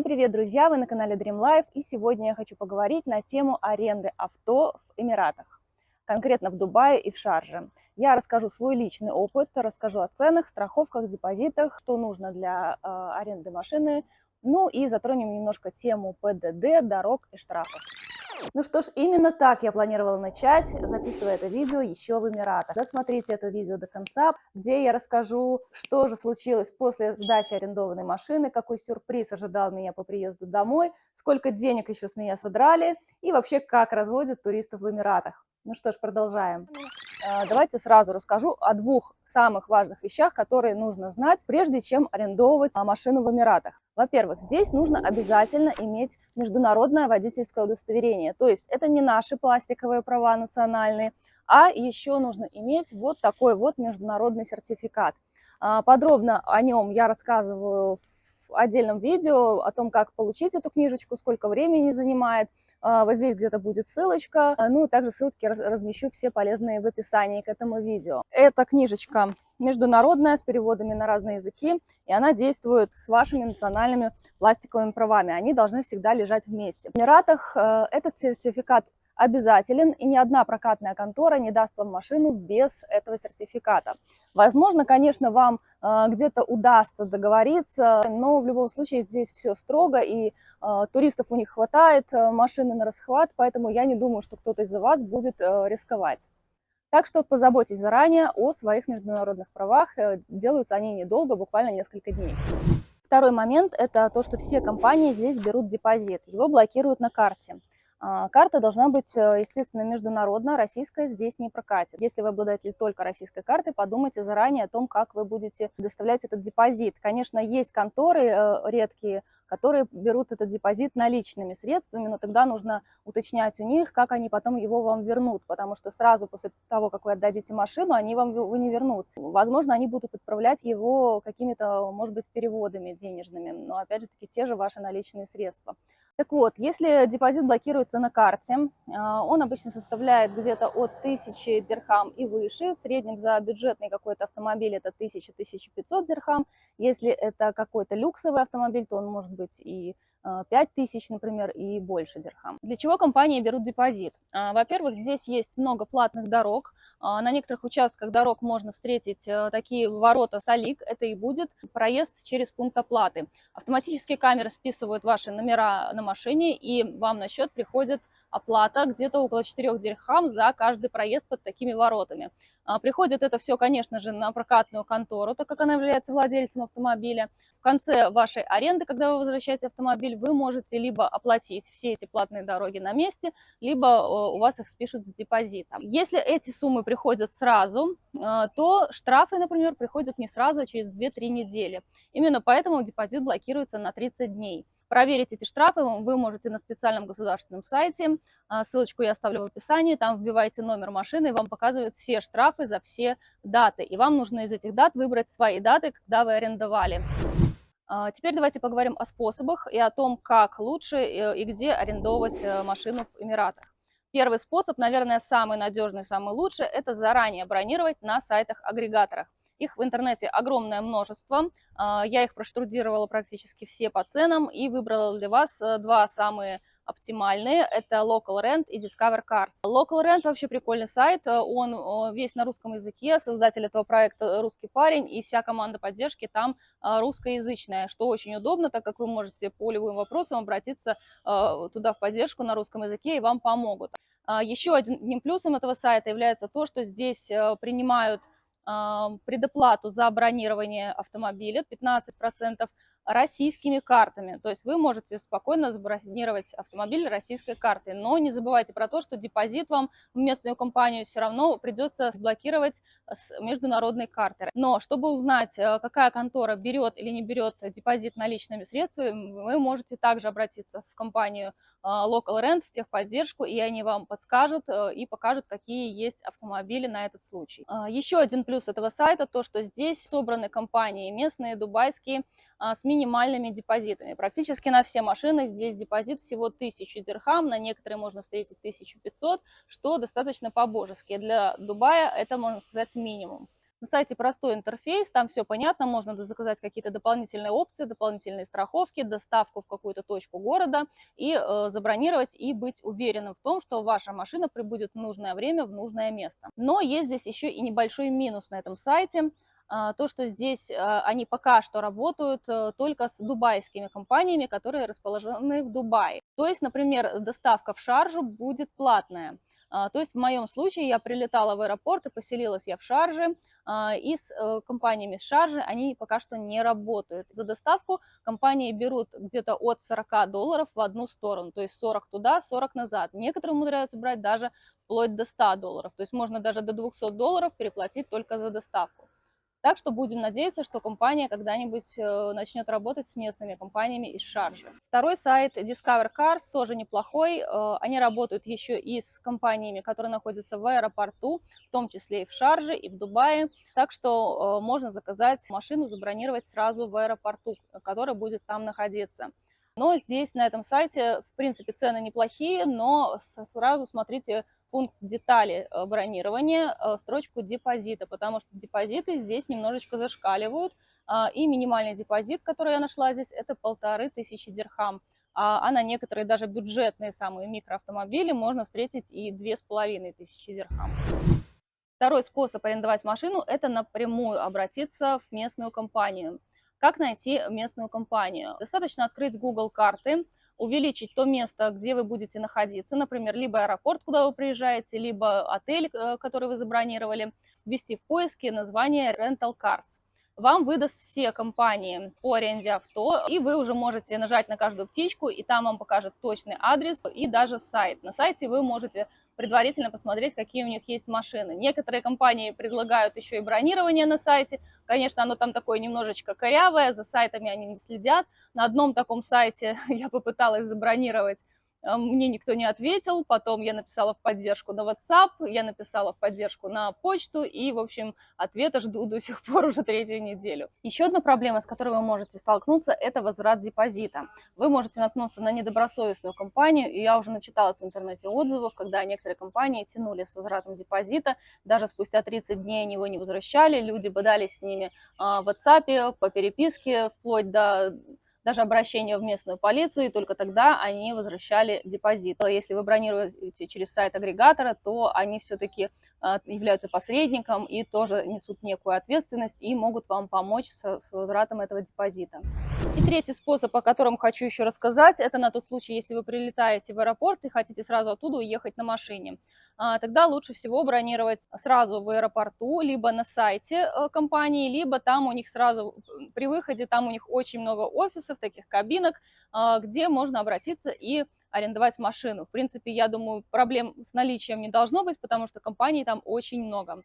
Всем привет, друзья! Вы на канале Dream Life, и сегодня я хочу поговорить на тему аренды авто в Эмиратах, конкретно в Дубае и в Шарже. Я расскажу свой личный опыт, расскажу о ценах, страховках, депозитах, что нужно для аренды машины, ну и затронем немножко тему ПДД, дорог и штрафов. Ну что ж, именно так я планировала начать, записывая это видео еще в Эмиратах. Досмотрите это видео до конца, где я расскажу, что же случилось после сдачи арендованной машины, какой сюрприз ожидал меня по приезду домой, сколько денег еще с меня содрали и вообще как разводят туристов в Эмиратах. Ну что ж, продолжаем. Давайте сразу расскажу о двух самых важных вещах, которые нужно знать, прежде чем арендовывать машину в Эмиратах. Во-первых, здесь нужно обязательно иметь международное водительское удостоверение. То есть это не наши пластиковые права национальные, а еще нужно иметь вот такой вот международный сертификат. Подробно о нем я рассказываю в отдельном видео, о том, как получить эту книжечку, сколько времени занимает. Вот здесь где-то будет ссылочка, ну и также ссылки размещу все полезные в описании к этому видео. Эта книжечка международная, с переводами на разные языки, и она действует с вашими национальными пластиковыми правами. Они должны всегда лежать вместе. В Эмиратах этот сертификат обязателен, и ни одна прокатная контора не даст вам машину без этого сертификата. Возможно, конечно, вам где-то удастся договориться, но в любом случае здесь все строго, и туристов у них хватает, машины на расхват, поэтому я не думаю, что кто-то из вас будет рисковать. Так что позаботьтесь заранее о своих международных правах, делаются они недолго, буквально несколько дней. Второй момент – это то, что все компании здесь берут депозит, его блокируют на карте. Карта должна быть, естественно, международная, российская здесь не прокатит. Если вы обладатель только российской карты, подумайте заранее о том, как вы будете доставлять этот депозит. Конечно, есть конторы редкие, которые берут этот депозит наличными средствами, но тогда нужно уточнять у них, как они потом его вам вернут, потому что сразу после того, как вы отдадите машину, они вам его не вернут. Возможно, они будут отправлять его какими-то, может быть, переводами денежными, но опять же таки те же ваши наличные средства. Так вот, если депозит блокируется на карте, он обычно составляет где-то от 1000 дирхам и выше. В среднем за бюджетный какой-то автомобиль это 1000-1500 дирхам. Если это какой-то люксовый автомобиль, то он может быть и 5000, например, и больше дирхам. Для чего компании берут депозит? Во-первых, здесь есть много платных дорог. На некоторых участках дорог можно встретить такие ворота салик. Это и будет проезд через пункт оплаты. Автоматические камеры списывают ваши номера на машине, и вам на счет приходит оплата где-то около 4 дирхам за каждый проезд под такими воротами. Приходит это все, конечно же, на прокатную контору, так как она является владельцем автомобиля. В конце вашей аренды, когда вы возвращаете автомобиль, вы можете либо оплатить все эти платные дороги на месте, либо у вас их спишут с депозита. Если эти суммы приходят сразу, то штрафы, например, приходят не сразу, а через 2-3 недели. Именно поэтому депозит блокируется на 30 дней. Проверить эти штрафы вы можете на специальном государственном сайте. Ссылочку я оставлю в описании. Там вбиваете номер машины, и вам показывают все штрафы за все даты. И вам нужно из этих дат выбрать свои даты, когда вы арендовали. Теперь давайте поговорим о способах и о том, как лучше и где арендовать машину в Эмиратах. Первый способ, наверное, самый надежный, самый лучший, это заранее бронировать на сайтах-агрегаторах. Их в интернете огромное множество. Я их проштудировала практически все по ценам и выбрала для вас два самые оптимальные. Это Local Rent и Discover Cars. Local Rent вообще прикольный сайт. Он весь на русском языке. Создатель этого проекта русский парень, и вся команда поддержки там русскоязычная, что очень удобно, так как вы можете по любым вопросам обратиться туда в поддержку на русском языке, и вам помогут. Еще одним плюсом этого сайта является то, что здесь принимают предоплату за бронирование автомобиля 15% российскими картами. То есть вы можете спокойно забронировать автомобиль российской картой. Но не забывайте про то, что депозит вам в местную компанию все равно придется блокировать с международной карты. Но чтобы узнать, какая контора берет или не берет депозит наличными средствами, вы можете также обратиться в компанию Local Rent, в техподдержку, и они вам подскажут и покажут, какие есть автомобили на этот случай. Еще один плюс этого сайта то, что здесь собраны компании местные, дубайские, с минимальными депозитами. Практически на все машины здесь депозит всего 1000 дирхам, на некоторые можно встретить 1500, что достаточно по-божески. Для Дубая это, можно сказать, минимум. На сайте простой интерфейс, там все понятно, можно заказать какие-то дополнительные опции, дополнительные страховки, доставку в какую-то точку города и забронировать и быть уверенным в том, что ваша машина прибудет в нужное время в нужное место. Но есть здесь еще и небольшой минус на этом сайте. То, что здесь они пока что работают только с дубайскими компаниями, которые расположены в Дубае. То есть, например, доставка в Шарджу будет платная. То есть в моем случае я прилетала в аэропорт и поселилась я в Шарже, и с компаниями с Шаржи они пока что не работают. За доставку компании берут где-то от $40 в одну сторону, то есть 40 туда, 40 назад. Некоторые умудряются брать даже вплоть до $100, то есть можно даже до $200 переплатить только за доставку. Так что будем надеяться, что компания когда-нибудь начнет работать с местными компаниями из Шарджи. Второй сайт Discover Cars тоже неплохой. Они работают еще и с компаниями, которые находятся в аэропорту, в том числе и в Шарже, и в Дубае. Так что можно заказать машину, забронировать сразу в аэропорту, который будет там находиться. Но здесь, на этом сайте, в принципе, цены неплохие, но сразу смотрите пункт детали бронирования, строчку депозита, потому что депозиты здесь немножечко зашкаливают, и минимальный депозит, который я нашла здесь, это 1500 дирхам, а на некоторые даже бюджетные самые микроавтомобили можно встретить и 2500 дирхам. Второй способ арендовать машину – это напрямую обратиться в местную компанию. Как найти местную компанию? Достаточно открыть Google карты, увеличить то место, где вы будете находиться, например, либо аэропорт, куда вы приезжаете, либо отель, который вы забронировали, ввести в поиске название Rental Cars. Вам выдаст все компании по аренде авто, и вы уже можете нажать на каждую птичку, и там вам покажет точный адрес и даже сайт. На сайте вы можете предварительно посмотреть, какие у них есть машины. Некоторые компании предлагают еще и бронирование на сайте. Конечно, оно там такое немножечко корявое, за сайтами они не следят. На одном таком сайте я попыталась забронировать, мне никто не ответил, потом я написала в поддержку на WhatsApp, я написала в поддержку на почту, и, в общем, ответа жду до сих пор уже 3-ю неделю. Еще одна проблема, с которой вы можете столкнуться, это возврат депозита. Вы можете наткнуться на недобросовестную компанию, и я уже начиталась в интернете отзывов, когда некоторые компании тянули с возвратом депозита, даже спустя 30 дней они его не возвращали, люди бодались с ними в WhatsApp, по переписке, вплоть до даже обращение в местную полицию, и только тогда они возвращали депозит. Если вы бронируете через сайт агрегатора, то они все-таки являются посредником и тоже несут некую ответственность и могут вам помочь с возвратом этого депозита. И третий способ, о котором хочу еще рассказать, это на тот случай, если вы прилетаете в аэропорт и хотите сразу оттуда уехать на машине. Тогда лучше всего бронировать сразу в аэропорту, либо на сайте компании, либо там у них сразу при выходе, там у них очень много офисов, таких кабинок, где можно обратиться и арендовать машину. В принципе, я думаю, проблем с наличием не должно быть, потому что компаний там очень много.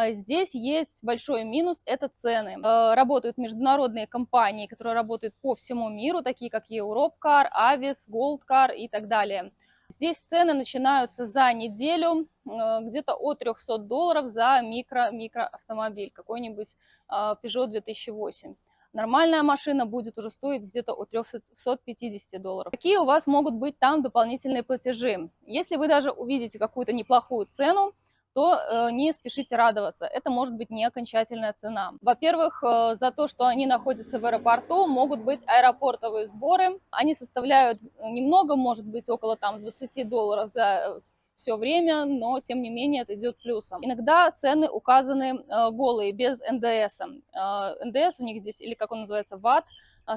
Здесь есть большой минус – это цены. Работают международные компании, которые работают по всему миру, такие как Europcar, Avis, Goldcar и так далее. Здесь цены начинаются за неделю где-то от $300 за микроавтомобиль, какой-нибудь Peugeot 2008. Нормальная машина будет уже стоить где-то от $350. Какие у вас могут быть там дополнительные платежи? Если вы даже увидите какую-то неплохую цену, то не спешите радоваться. Это может быть не окончательная цена. Во-первых, за то, что они находятся в аэропорту, могут быть аэропортовые сборы. Они составляют немного, может быть, около там $20 за все время, но тем не менее это идет плюсом. Иногда цены указаны голые, без НДС. НДС у них здесь, или как он называется, ВАТ,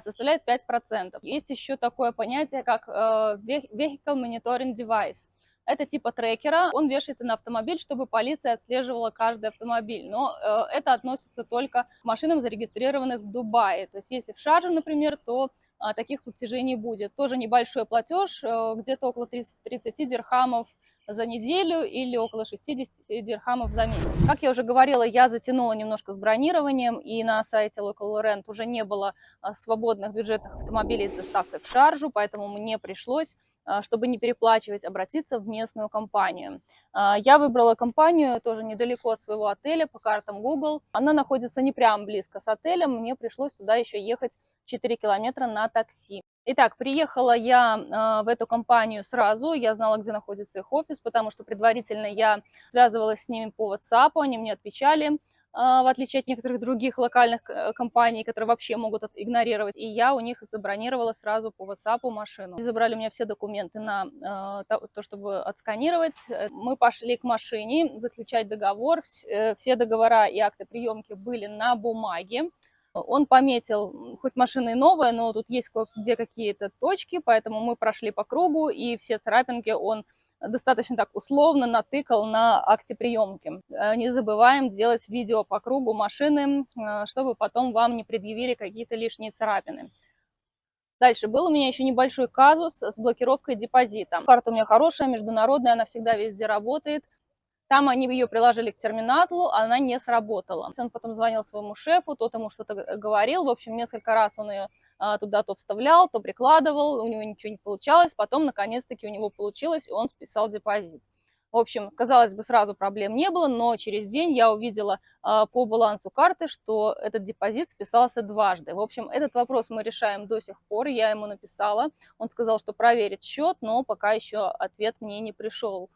составляет 5%. Есть еще такое понятие, как Vehicle Monitoring Device. Это типа трекера, он вешается на автомобиль, чтобы полиция отслеживала каждый автомобиль. Но это относится только к машинам, зарегистрированных в Дубае. То есть если в Шарже, например, то таких платежей не будет. Тоже небольшой платеж, где-то около 30 дирхамов за неделю или около 60 дирхамов за месяц. Как я уже говорила, я затянула немножко с бронированием, и на сайте Local Rent уже не было свободных бюджетных автомобилей с доставкой в Шарджу, поэтому мне пришлось, чтобы не переплачивать, обратиться в местную компанию. Я выбрала компанию тоже недалеко от своего отеля по картам Google. Она находится не прям близко с отелем, мне пришлось туда еще ехать 4 километра на такси. Итак, приехала я в эту компанию сразу, я знала, где находится их офис, потому что предварительно я связывалась с ними по WhatsApp, они мне отвечали. в отличие от некоторых других локальных компаний, которые вообще могут игнорировать. И я у них забронировала сразу по WhatsApp машину. Забрали у меня все документы на то, чтобы отсканировать. Мы пошли к машине заключать договор. Все договора и акты приемки были на бумаге. Он пометил, хоть машина и новая, но тут есть кое-где какие-то точки, поэтому мы прошли по кругу, и все царапинки он достаточно так условно натыкал на акте приемки. Не забываем делать видео по кругу машины, чтобы потом вам не предъявили какие-то лишние царапины. Дальше был у меня еще небольшой казус с блокировкой депозита. Карта у меня хорошая, международная, она всегда везде работает. Там они ее приложили к терминалу, а она не сработала. Он потом звонил своему шефу, тот ему что-то говорил. В общем, несколько раз он ее туда то вставлял, то прикладывал, у него ничего не получалось. Потом, наконец-таки, у него получилось, и он списал депозит. В общем, казалось бы, сразу проблем не было, но через день я увидела по балансу карты, что этот депозит списался дважды. В общем, этот вопрос мы решаем до сих пор. Я ему написала, он сказал, что проверит счет, но пока еще ответ мне не пришел.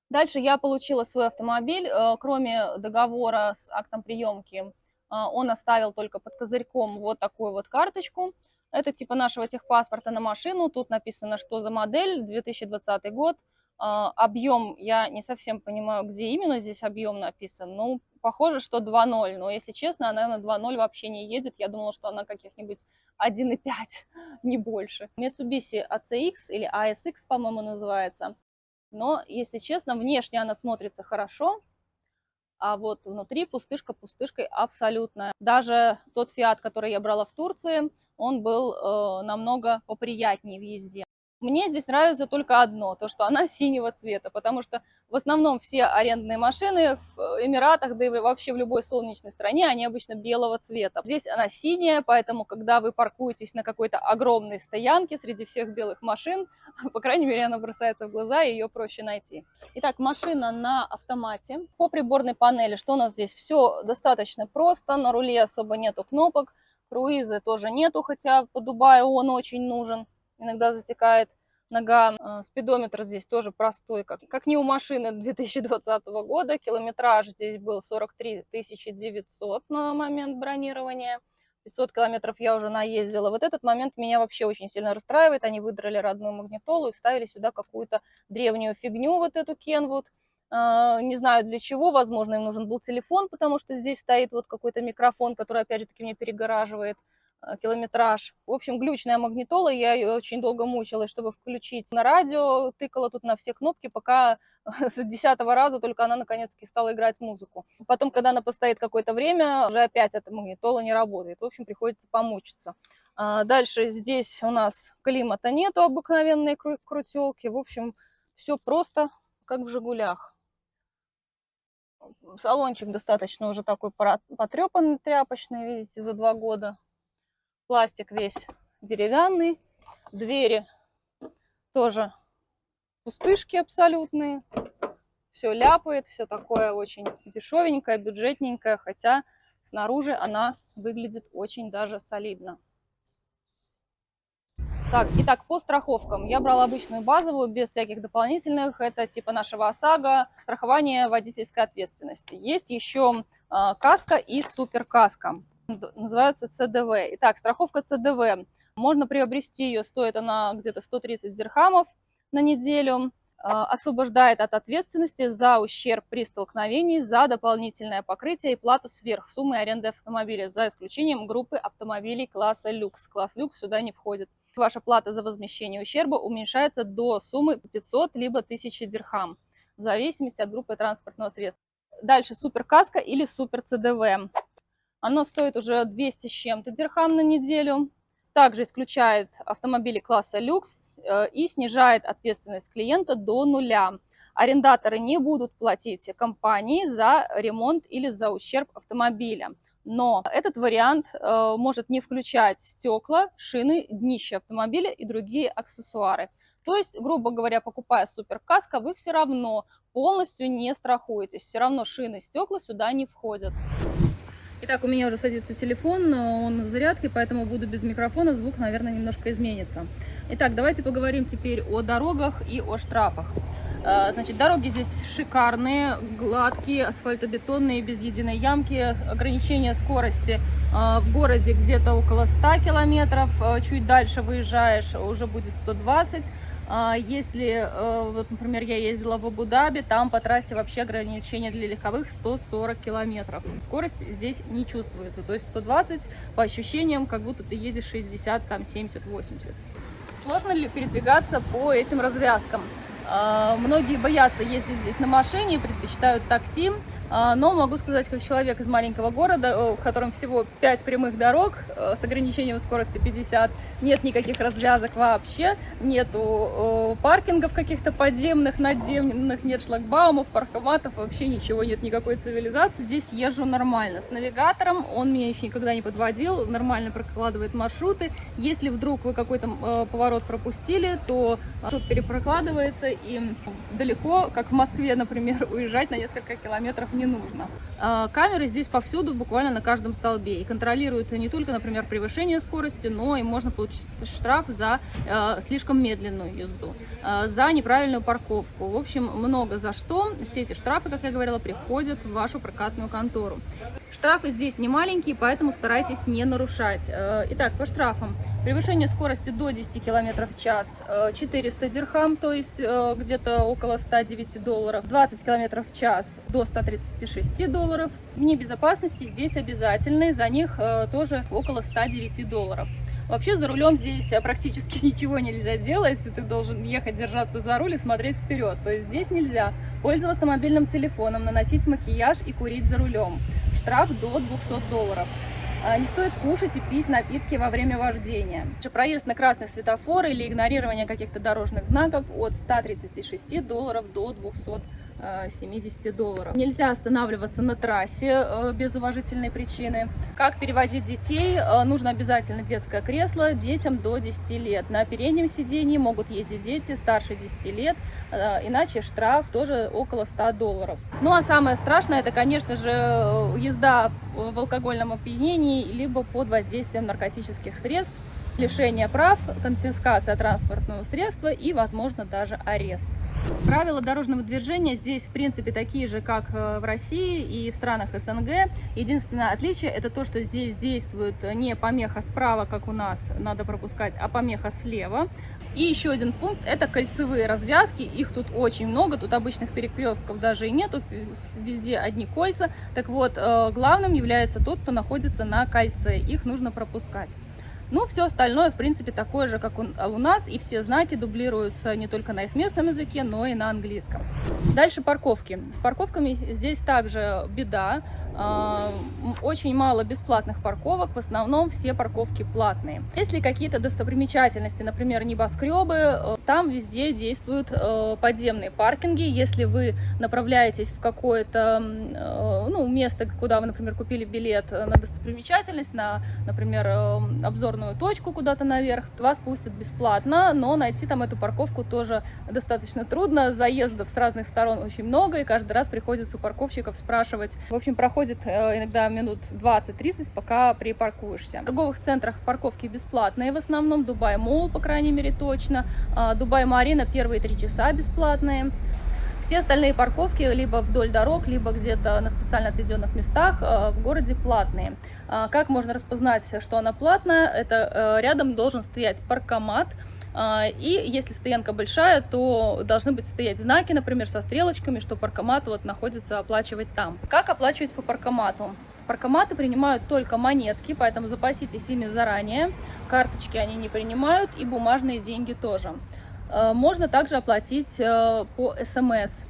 Дальше я получила свой автомобиль, кроме договора с актом приемки, он оставил только под козырьком вот такую вот карточку. Это типа нашего техпаспорта на машину, тут написано, что за модель, 2020 год. Объем, я не совсем понимаю, где именно здесь объем написан, ну, похоже, что 2.0, но, если честно, она на 2.0 вообще не едет, я думала, что она каких-нибудь 1.5, не больше. Mitsubishi ACX или ASX, по-моему, называется. Но, если честно, внешне она смотрится хорошо, а вот внутри пустышка пустышкой абсолютная. Даже тот Fiat, который я брала в Турции, он был намного поприятнее в езде. Мне здесь нравится только одно, то, что она синего цвета, потому что в основном все арендные машины в Эмиратах, да и вообще в любой солнечной стране, они обычно белого цвета. Здесь она синяя, поэтому, когда вы паркуетесь на какой-то огромной стоянке среди всех белых машин, по крайней мере, она бросается в глаза, и ее проще найти. Итак, машина на автомате. По приборной панели, что у нас здесь? Все достаточно просто, на руле особо нету кнопок, круиза тоже нету, хотя по Дубаю он очень нужен. Иногда затекает нога. Спидометр здесь тоже простой, как не у машины 2020 года. Километраж здесь был 43 900 на момент бронирования. 500 километров я уже наездила. Вот этот момент меня вообще очень сильно расстраивает. Они выдрали родную магнитолу и вставили сюда какую-то древнюю фигню, вот эту Kenwood. Не знаю для чего, возможно, им нужен был телефон, потому что здесь стоит вот какой-то микрофон, который, опять же таки, мне перегораживает километраж. В общем, глючная магнитола, я ее очень долго мучилась, чтобы включить на радио, тыкала тут на все кнопки, пока с 10-го раза только она наконец-таки стала играть музыку. Потом, когда она постоит какое-то время, уже опять эта магнитола не работает. В общем, приходится помучиться. Дальше здесь у нас климата нету, обыкновенные крутелки. В общем, все просто, как в «Жигулях». Салончик достаточно уже такой потрепанный, тряпочный, видите, за 2 года. Пластик весь деревянный, двери тоже пустышки абсолютные, все ляпает, все такое очень дешевенькое, бюджетненькое, хотя снаружи она выглядит очень даже солидно. Так, итак, по страховкам. Я брала обычную базовую, без всяких дополнительных. Это типа нашего ОСАГО, страхование водительской ответственности. Есть еще каска и суперкаска. Называется ЦДВ. Итак, страховка ЦДВ. Можно приобрести ее, стоит она где-то 130 дирхамов на неделю. Освобождает от ответственности за ущерб при столкновении, за дополнительное покрытие и плату сверх суммы аренды автомобиля, за исключением группы автомобилей класса люкс. Класс люкс сюда не входит. Ваша плата за возмещение ущерба уменьшается до суммы 500 либо 1000 дирхам, в зависимости от группы транспортного средства. Дальше суперкаска или супер ЦДВ. Оно стоит уже 200 с чем-то дирхам на неделю. Также исключает автомобили класса люкс и снижает ответственность клиента до 0. Арендаторы не будут платить компании за ремонт или за ущерб автомобиля. Но этот вариант может не включать стекла, шины, днище автомобиля и другие аксессуары. То есть, грубо говоря, покупая суперкаска, вы все равно полностью не страхуетесь. Все равно шины, стекла сюда не входят. Итак, у меня уже садится телефон, он на зарядке, поэтому буду без микрофона, звук, наверное, немножко изменится. Итак, давайте поговорим теперь о дорогах и о штрафах. Значит, дороги здесь шикарные, гладкие, асфальтобетонные, без единой ямки. Ограничение скорости в городе где-то около 100 километров. Чуть дальше выезжаешь, уже будет 120. Если, вот, например, я ездила в Абу-Даби, там по трассе вообще ограничение для легковых 140 километров. Скорость здесь не чувствуется, то есть 120 по ощущениям, как будто ты едешь 60, там 70, 80. Сложно ли передвигаться по этим развязкам? Многие боятся ездить здесь на машине, предпочитают такси, но могу сказать, как человек из маленького города, в котором всего 5 прямых дорог с ограничением скорости 50, нет никаких развязок вообще, нету паркингов каких-то подземных, надземных, нет шлагбаумов, паркоматов, вообще ничего, нет никакой цивилизации. Здесь езжу нормально. С навигатором он меня еще никогда не подводил, нормально прокладывает маршруты. Если вдруг вы какой-то поворот пропустили, то маршрут перепрокладывается, и далеко, как в Москве, например, уезжать на несколько километров не нужно. Камеры здесь повсюду, буквально на каждом столбе, и контролируют не только, например, превышение скорости, но и можно получить штраф за слишком медленную езду, за неправильную парковку. В общем, много за что. Все эти штрафы, как я говорила, приходят в вашу прокатную контору. Штрафы здесь не маленькие, поэтому старайтесь не нарушать. Итак, по штрафам. Превышение скорости до 10 км в час 400 дирхам, то есть где-то около 109 долларов. 20 км в час до 136 долларов. Вне безопасности здесь обязательные, за них тоже около 109 долларов. Вообще за рулем здесь практически ничего нельзя делать, ты должен ехать, держаться за руль и смотреть вперед. То есть здесь нельзя пользоваться мобильным телефоном, наносить макияж и курить за рулем. Штраф до 200 долларов. Не стоит кушать и пить напитки во время вождения. Проезд на красный светофор или игнорирование каких-то дорожных знаков от 136 долларов до 270 долларов. Нельзя останавливаться на трассе без уважительной причины. Как перевозить детей? Нужно обязательно детское кресло детям до 10 лет. На переднем сидении могут ездить дети старше 10 лет, иначе штраф тоже около 100 долларов. Ну а самое страшное, это, конечно же, езда в алкогольном опьянении либо под воздействием наркотических средств, лишение прав, конфискация транспортного средства и, возможно, даже арест. Правила дорожного движения здесь, в принципе, такие же, как в России и в странах СНГ. Единственное отличие – это то, что здесь действует не помеха справа, как у нас, надо пропускать, а помеха слева. И еще один пункт – это кольцевые развязки. Их тут очень много, тут обычных перекрестков даже и нету, везде одни кольца. Так вот, главным является тот, кто находится на кольце. Их нужно пропускать. Ну, все остальное, в принципе, такое же, как у нас, и все знаки дублируются не только на их местном языке, но и на английском. Дальше парковки. С парковками здесь также беда. Очень мало бесплатных парковок, в основном все парковки платные. Если какие-то достопримечательности, например, небоскребы, там везде действуют подземные паркинги. Если вы направляетесь в какое-то место, куда вы, например, купили билет на достопримечательность, например, обзорную точку куда-то наверх, вас пустят бесплатно, но найти там эту парковку тоже достаточно трудно. Заездов с разных сторон очень много, и каждый раз приходится у парковщиков спрашивать. В общем, проходит иногда минут 20-30, пока припаркуешься. В торговых центрах парковки бесплатные в основном. Дубай Молл, по крайней мере, точно. Дубай Марина первые 3 часа бесплатные. Все остальные парковки либо вдоль дорог, либо где-то на специально отведенных местах в городе платные. Как можно распознать, что она платная? Это рядом должен стоять паркомат. И если стоянка большая, то должны быть стоять знаки, например, со стрелочками, что паркомат находится, оплачивать там. Как оплачивать по паркомату? Паркоматы принимают только монетки, поэтому запаситесь ими заранее. Карточки они не принимают, и бумажные деньги тоже. Можно также оплатить по СМС.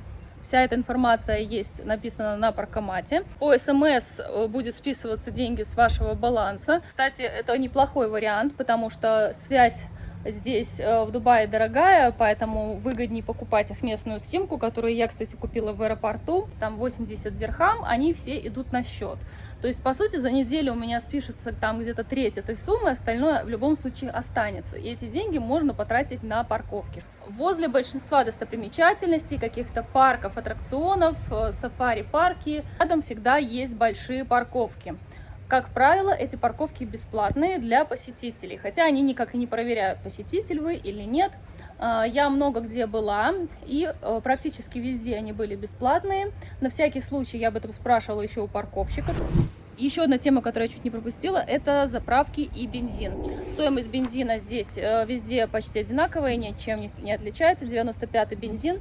Вся эта информация есть написана на паркомате. По СМС будет списываться деньги с вашего баланса. Кстати, это неплохой вариант, потому что связь здесь в Дубае дорогая, поэтому выгоднее покупать их местную симку, которую я, кстати, купила в аэропорту. Там 80 дирхам, они все идут на счет. То есть, по сути, за неделю у меня спишется там где-то треть этой суммы, остальное в любом случае останется. И эти деньги можно потратить на парковки. Возле большинства достопримечательностей, каких-то парков, аттракционов, сафари-парки, рядом всегда есть большие парковки. Как правило, эти парковки бесплатные для посетителей, хотя они никак и не проверяют, посетитель вы или нет. Я много где была, и практически везде они были бесплатные. На всякий случай я об этом спрашивала еще у парковщика. Еще одна тема, которую я чуть не пропустила, это заправки и бензин. Стоимость бензина здесь везде почти одинаковая, ничем не отличается. 95-й бензин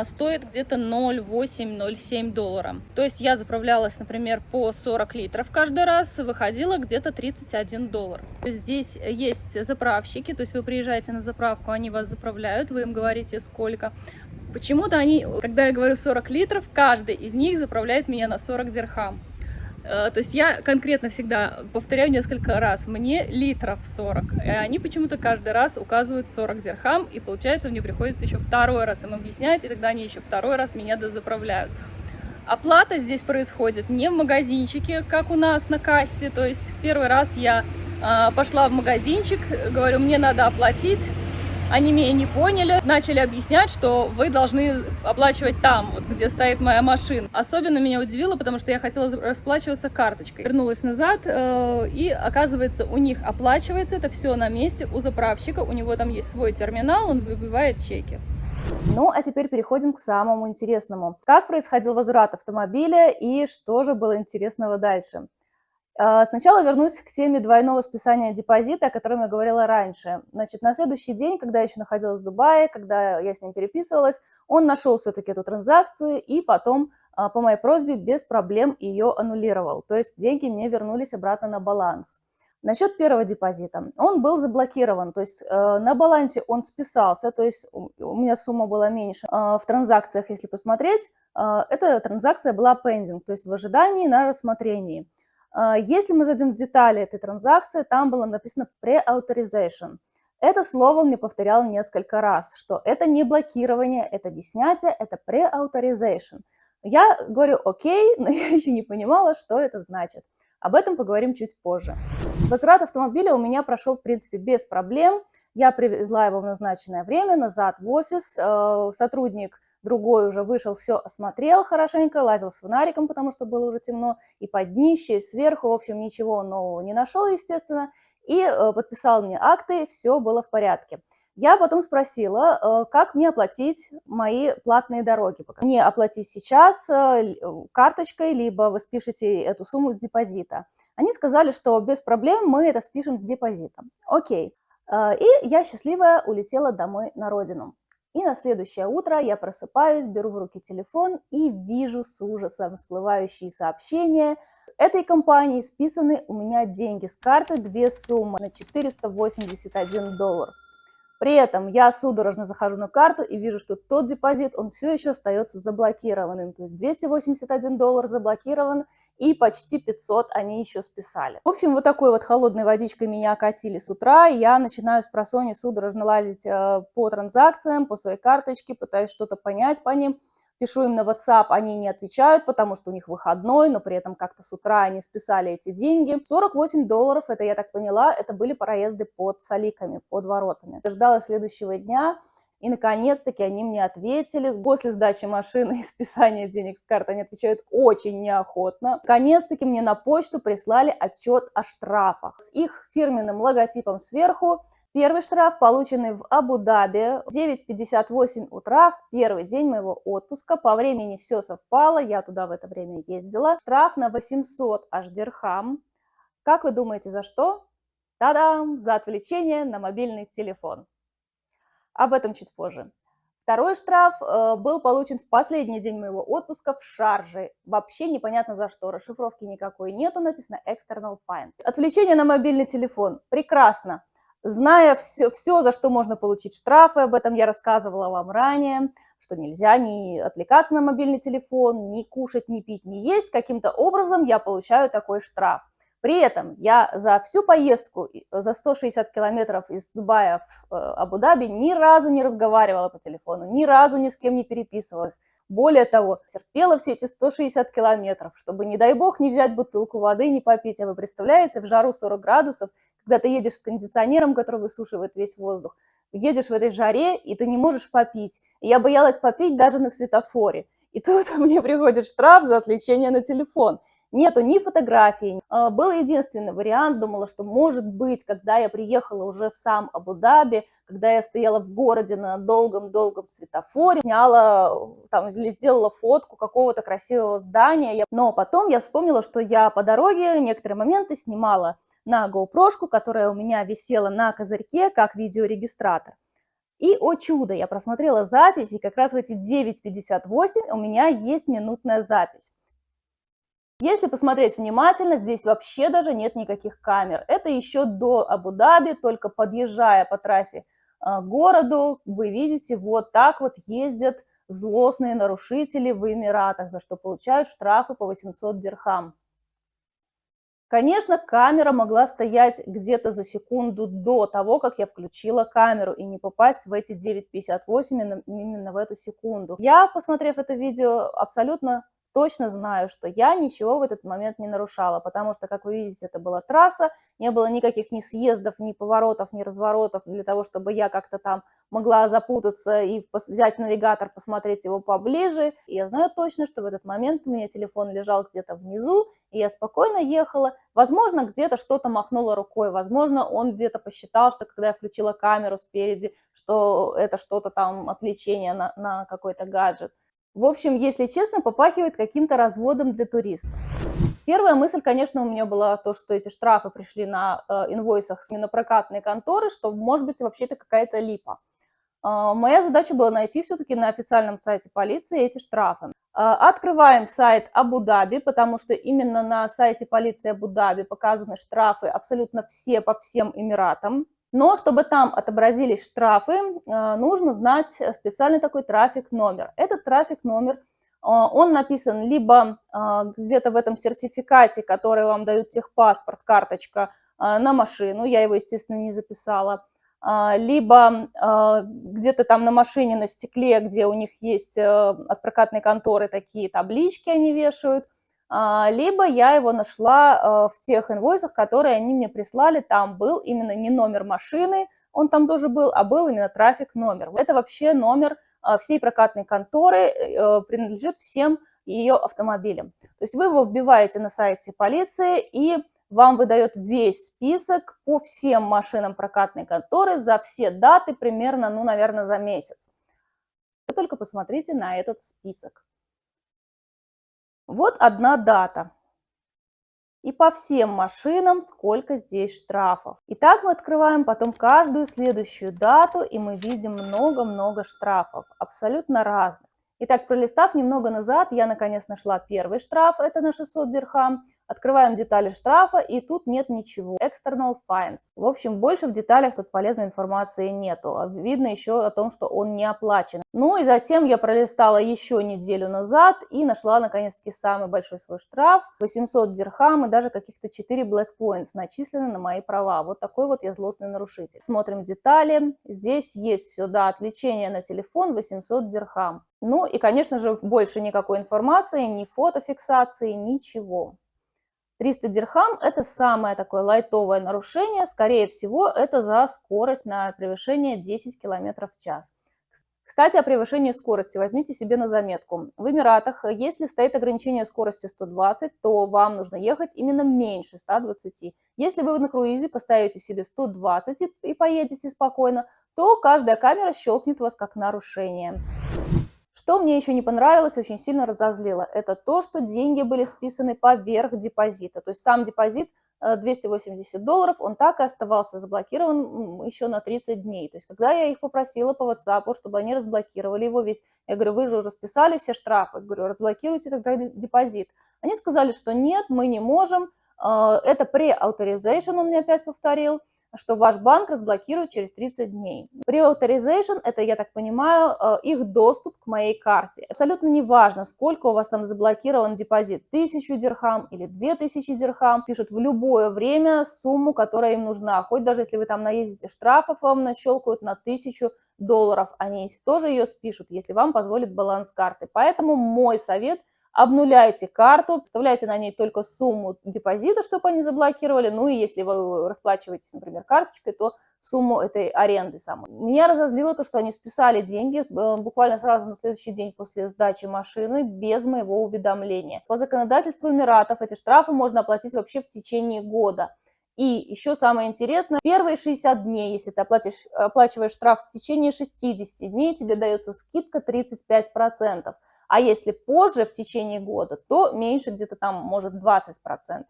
стоит где-то 0,8-0,7 доллара. То есть я заправлялась, например, по 40 литров каждый раз, выходила где-то 31 доллар. Здесь есть заправщики, то есть вы приезжаете на заправку, они вас заправляют, вы им говорите сколько. Почему-то они, когда я говорю 40 литров, каждый из них заправляет меня на 40 дирхам. То есть я конкретно всегда повторяю несколько раз, мне литров 40, и они почему-то каждый раз указывают 40 дирхам, и получается мне приходится еще второй раз им объяснять, и тогда они еще второй раз меня дозаправляют. Оплата здесь происходит не в магазинчике, как у нас на кассе, то есть первый раз я пошла в магазинчик, говорю, мне надо оплатить. Они меня не поняли, начали объяснять, что вы должны оплачивать там, вот где стоит моя машина. Особенно меня удивило, потому что я хотела расплачиваться карточкой. Вернулась назад, и оказывается, у них оплачивается это все на месте у заправщика. У него там есть свой терминал, он выбивает чеки. Ну, а теперь переходим к самому интересному. Как происходил возврат автомобиля и что же было интересного дальше? Сначала вернусь к теме двойного списания депозита, о котором я говорила раньше. Значит, на следующий день, когда я еще находилась в Дубае, когда я с ним переписывалась, он нашел все-таки эту транзакцию и потом по моей просьбе без проблем ее аннулировал. То есть деньги мне вернулись обратно на баланс. Насчет первого депозита. Он был заблокирован, то есть на балансе он списался, то есть у меня сумма была меньше. В транзакциях, если посмотреть, эта транзакция была pending, то есть в ожидании на рассмотрении. Если мы зайдем в детали этой транзакции, там было написано pre-authorization. Это слово он мне повторял несколько раз, что это не блокирование, это не снятие, это pre-authorization. Я говорю окей, но я еще не понимала, что это значит. Об этом поговорим чуть позже. Возврат автомобиля у меня прошел, в принципе, без проблем. Я привезла его в назначенное время назад в офис. Сотрудник другой уже вышел, все осмотрел хорошенько, лазил с фонариком, потому что было уже темно, и под днище, и сверху, в общем, ничего нового не нашел, естественно, и подписал мне акты, все было в порядке. Я потом спросила, как мне оплатить мои платные дороги. Мне оплатить сейчас карточкой, либо вы спишете эту сумму с депозита. Они сказали, что без проблем мы это спишем с депозитом. Окей. И я счастливая улетела домой на родину. И на следующее утро я просыпаюсь, беру в руки телефон и вижу с ужасом всплывающие сообщения. Этой компании списаны у меня деньги с карты, две суммы на 481 доллар. При этом я судорожно захожу на карту и вижу, что тот депозит, он все еще остается заблокированным. То есть 281 доллар заблокирован, и почти 500 они еще списали. В общем, вот такой вот холодной водичкой меня окатили с утра. Я начинаю с просони судорожно лазить по транзакциям, по своей карточке, пытаюсь что-то понять по ним. Пишу им на WhatsApp, они не отвечают, потому что у них выходной, но при этом как-то с утра они списали эти деньги. 48 долларов, это я так поняла, это были проезды под Саликами, под воротами. Ждала следующего дня, и наконец-таки они мне ответили. После сдачи машины и списания денег с карты они отвечают очень неохотно. Наконец-таки мне на почту прислали отчет о штрафах с их фирменным логотипом сверху. Первый штраф, полученный в Абу-Даби, 9:58 утра, в первый день моего отпуска. По времени все совпало, я туда в это время ездила. Штраф на 800 аж дирхам. Как вы думаете, за что? Та-дам! За отвлечение на мобильный телефон. Об этом чуть позже. Второй штраф был получен в последний день моего отпуска в Шарже. Вообще непонятно за что, расшифровки никакой нету, написано external fines. Отвлечение на мобильный телефон. Прекрасно. Зная все, за что можно получить штрафы, об этом я рассказывала вам ранее, что нельзя ни отвлекаться на мобильный телефон, ни кушать, ни пить, ни есть, каким-то образом я получаю такой штраф. При этом я за всю поездку, за 160 километров из Дубая в Абу-Даби ни разу не разговаривала по телефону, ни разу ни с кем не переписывалась. Более того, терпела все эти 160 километров, чтобы, не дай бог, не взять бутылку воды, не попить. А вы представляете, в жару 40 градусов, когда ты едешь с кондиционером, который высушивает весь воздух, едешь в этой жаре, и ты не можешь попить. И я боялась попить даже на светофоре. И тут мне приходит штраф за отвлечение на телефон. нету ни фотографий. Был единственный вариант, думала, что может быть, когда я приехала уже в сам Абу-Даби, когда я стояла в городе на долгом-долгом светофоре, сняла там или сделала фотку какого-то красивого здания. Но потом я вспомнила, что я по дороге некоторые моменты снимала на GoPro-шку, которая у меня висела на козырьке как видеорегистратор. И, о чудо, я просмотрела запись, и как раз в эти 9:58 у меня есть минутная запись. Если посмотреть внимательно, здесь вообще даже нет никаких камер. Это еще до Абу-Даби, только подъезжая по трассе к городу, вы видите, вот так вот ездят злостные нарушители в Эмиратах, за что получают штрафы по 800 дирхам. Конечно, камера могла стоять где-то за секунду до того, как я включила камеру, и не попасть в эти 9:58 именно в эту секунду. Я, посмотрев это видео, абсолютно точно знаю, что я ничего в этот момент не нарушала, потому что, как вы видите, это была трасса, не было никаких ни съездов, ни поворотов, ни разворотов для того, чтобы я как-то там могла запутаться и взять навигатор, посмотреть его поближе. И я знаю точно, что в этот момент у меня телефон лежал где-то внизу, и я спокойно ехала. Возможно, где-то что-то махнуло рукой, возможно, он где-то посчитал, что когда я включила камеру спереди, что это что-то там отвлечение на какой-то гаджет. В общем, если честно, попахивает каким-то разводом для туристов. Первая мысль, конечно, у меня была то, что эти штрафы пришли на инвойсах именно прокатной конторы, что может быть вообще-то какая-то липа. Моя задача была найти все-таки на официальном сайте полиции эти штрафы. Открываем сайт Абу-Даби, потому что именно на сайте полиции Абу-Даби показаны штрафы абсолютно все по всем Эмиратам. Но чтобы там отобразились штрафы, нужно знать специальный такой трафик-номер. Этот трафик-номер, он написан либо где-то в этом сертификате, который вам дают техпаспорт, карточка на машину, я его, естественно, не записала, либо где-то там на машине, на стекле, где у них есть от прокатной конторы такие таблички они вешают, либо я его нашла в тех инвойсах, которые они мне прислали, там был именно не номер машины, он там тоже был, а был именно трафик-номер. Это вообще номер всей прокатной конторы, принадлежит всем ее автомобилям. То есть вы его вбиваете на сайте полиции, и вам выдает весь список по всем машинам прокатной конторы за все даты примерно, ну, наверное, за месяц. Вы только посмотрите на этот список. Вот одна дата. И по всем машинам сколько здесь штрафов. Итак, мы открываем потом каждую следующую дату, и мы видим много-много штрафов, абсолютно разных. Итак, пролистав немного назад, я наконец нашла первый штраф, это на 600 дирхам. Открываем детали штрафа, и тут нет ничего. External fines. В общем, больше в деталях тут полезной информации нету. Видно еще о том, что он не оплачен. Ну и затем я пролистала еще неделю назад и нашла наконец-таки самый большой свой штраф. 800 дирхам и даже каких-то 4 black points начислены на мои права. Вот такой вот я злостный нарушитель. Смотрим детали. Здесь есть все, да, отвлечение на телефон 800 дирхам. Ну и, конечно же, больше никакой информации, ни фотофиксации, ничего. 300 дирхам – это самое такое лайтовое нарушение, скорее всего, это за скорость на превышение 10 км в час. Кстати, о превышении скорости возьмите себе на заметку. В Эмиратах, если стоит ограничение скорости 120, то вам нужно ехать именно меньше 120. Если вы на круизе поставите себе 120 и поедете спокойно, то каждая камера щелкнет вас как нарушение. Что мне еще не понравилось, очень сильно разозлило, это то, что деньги были списаны поверх депозита. То есть сам депозит $280, он так и оставался заблокирован еще на 30 дней. То есть когда я их попросила по WhatsApp, чтобы они разблокировали его, ведь я говорю, вы же уже списали все штрафы, говорю, разблокируйте тогда депозит. Они сказали, что нет, мы не можем, это pre-authorization, он мне опять повторил, что ваш банк разблокирует через 30 дней. Pre-authorization – это, я так понимаю, их доступ к моей карте. Абсолютно не важно, сколько у вас там заблокирован депозит, 1000 дирхам или 2000 дирхам. Пишут в любое время сумму, которая им нужна. Хоть даже если вы там наездите штрафов, вам нащелкают на $1000, они тоже ее спишут, если вам позволит баланс карты. Поэтому мой совет – обнуляйте карту, вставляйте на ней только сумму депозита, чтобы они заблокировали, ну и если вы расплачиваетесь, например, карточкой, то сумму этой аренды самой. Меня разозлило то, что они списали деньги буквально сразу на следующий день после сдачи машины без моего уведомления. По законодательству Эмиратов эти штрафы можно оплатить вообще в течение года. И еще самое интересное, первые 60 дней, если ты оплачиваешь штраф в течение 60 дней, тебе дается скидка 35%. А если позже, в течение года, то меньше, где-то там, может, 20%.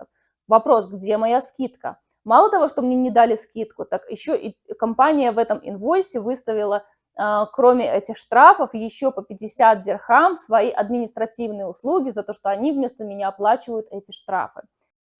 Вопрос, где моя скидка? Мало того, что мне не дали скидку, так еще и компания в этом инвойсе выставила, кроме этих штрафов, еще по 50 дирхам свои административные услуги за то, что они вместо меня оплачивают эти штрафы.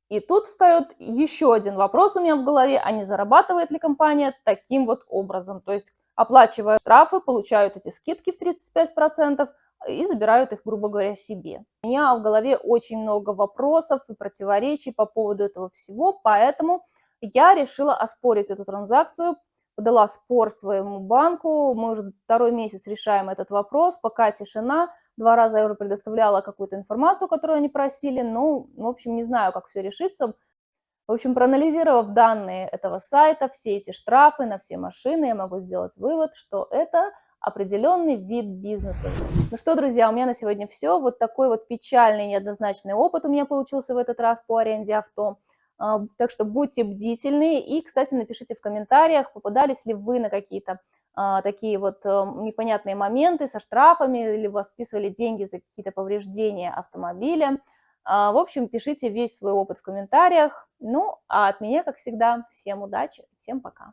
И тут встает еще один вопрос у меня в голове, а не зарабатывает ли компания таким вот образом? То есть, оплачивая штрафы, получают эти скидки в 35% и забирают их, грубо говоря, себе. У меня в голове очень много вопросов и противоречий по поводу этого всего, поэтому я решила оспорить эту транзакцию, подала спор своему банку, мы уже 2-й месяц решаем этот вопрос, пока тишина. 2 раза я уже предоставляла какую-то информацию, которую они просили, ну, в общем, не знаю, как все решится. В общем, проанализировав данные этого сайта, все эти штрафы на все машины, я могу сделать вывод, что это определенный вид бизнеса. Ну что, друзья, у меня на сегодня все. Вот такой вот печальный, неоднозначный опыт у меня получился в этот раз по аренде авто. Так что будьте бдительны и, кстати, напишите в комментариях, попадались ли вы на какие-то такие вот непонятные моменты со штрафами, или вас списывали деньги за какие-то повреждения автомобиля. В общем, пишите весь свой опыт в комментариях. Ну, а от меня, как всегда, всем удачи, всем пока.